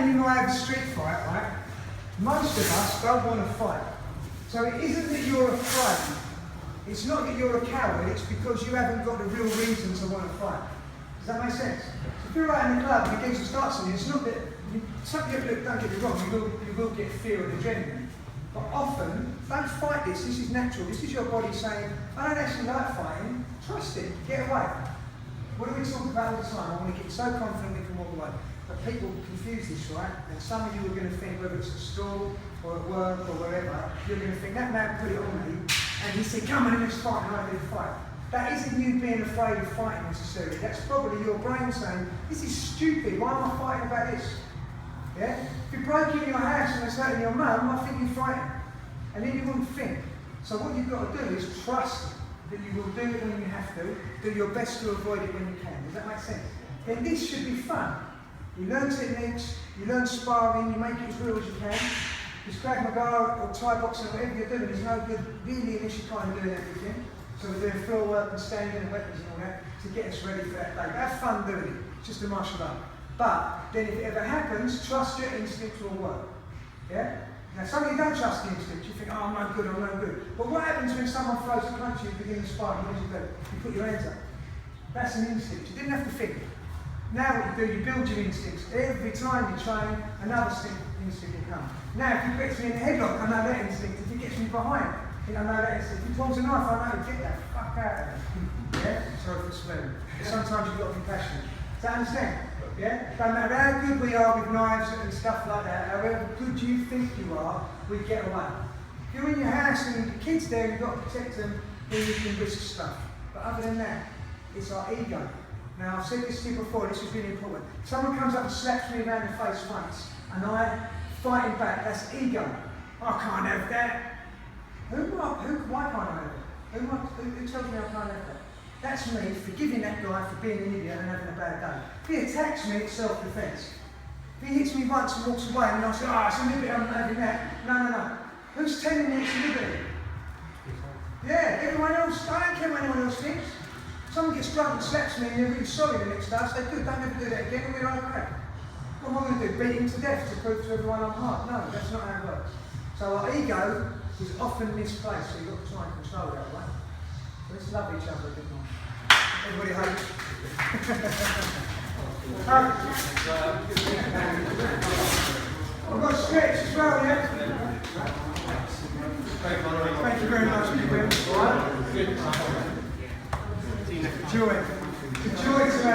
when you have a street fight, right? Most of us don't want to fight. So it isn't that you're afraid. It's not that you're a coward, it's because you haven't got the real reason to want to fight. Does that make sense? So if you're out in the club and against the start something, it's not that, don't get me wrong, you will get fear and adrenaline. But often, don't fight this, this is natural. This is your body saying, I don't actually like fighting, trust it, get away. What do we talk about all the time? I want to get so confident we can walk away. But people confuse this, right? And some of you are going to think, whether it's at school or at work or wherever, you're going to think, that man put it on me, and he said, come on, let's fight, and I did fight. That isn't you being afraid of fighting necessarily. That's probably your brain saying, this is stupid, why am I fighting about this? Yeah? If you broke in your house and it's hurting your mum, I think you're fighting. And then you wouldn't think. So what you've got to do is trust that you will do it when you have to, do your best to avoid it when you can. Does that make sense? Then this should be fun. You learn techniques, you learn sparring, you make it as real as you can. This Krav Maga or Thai boxing, whatever you're doing, is no good really unless you're kind of doing everything. So we're doing floor work and standing and weapons and all that to get us ready for that day. Have fun doing it. It's just a martial art. But then if it ever happens, trust your instinct will work. Yeah? Now some of you don't trust the instinct. You think, oh, I'm no good, I'm no good. But what happens when someone throws a punch at you and begin to spar? What do? You put your hands up. That's an instinct. You didn't have to think. Now what you do, you build your instincts. Every time you train, another instinct will come. Now if he gets me in the headlock, I know that instinct. If he gets me behind, I know that instinct. If he pulls a knife, I know, get that fuck out of there. Yeah? Sorry for swearing. Sometimes you've got to be passionate. Does that understand? Yeah? Don't matter how good we are with knives and stuff like that, however good you think you are, we get away. If you're in your house and the kids there and you've got to protect them, then you can risk stuff. But other than that, it's our ego. Now, I've said this to you before, this is really important. Someone comes up and slaps me around the face once, and I fight him back, that's ego. I can't have that. Why can't I have it? Who tells me I can't have that? That's me forgiving that guy for being an idiot and having a bad day. If he attacks me, it's self-defense. If he hits me once and walks away and I say, oh, it's a liberty, I'm not having that. No. Who's telling me it's a liberty? Yeah, everyone else, I don't care what anyone else thinks. Someone gets drunk and slaps me and they're really sorry the next day, I say, good, don't ever do that again, and we're okay. What am I going to do? Beat him to death to prove to everyone I'm hard? No, that's not how it works. So our ego is often misplaced, so you've got to try and control that, right? So let's love each other a bit more. Everybody hugs. I've got a stretch as well, yeah? Thank you very much, Enjoy. Enjoy, sir.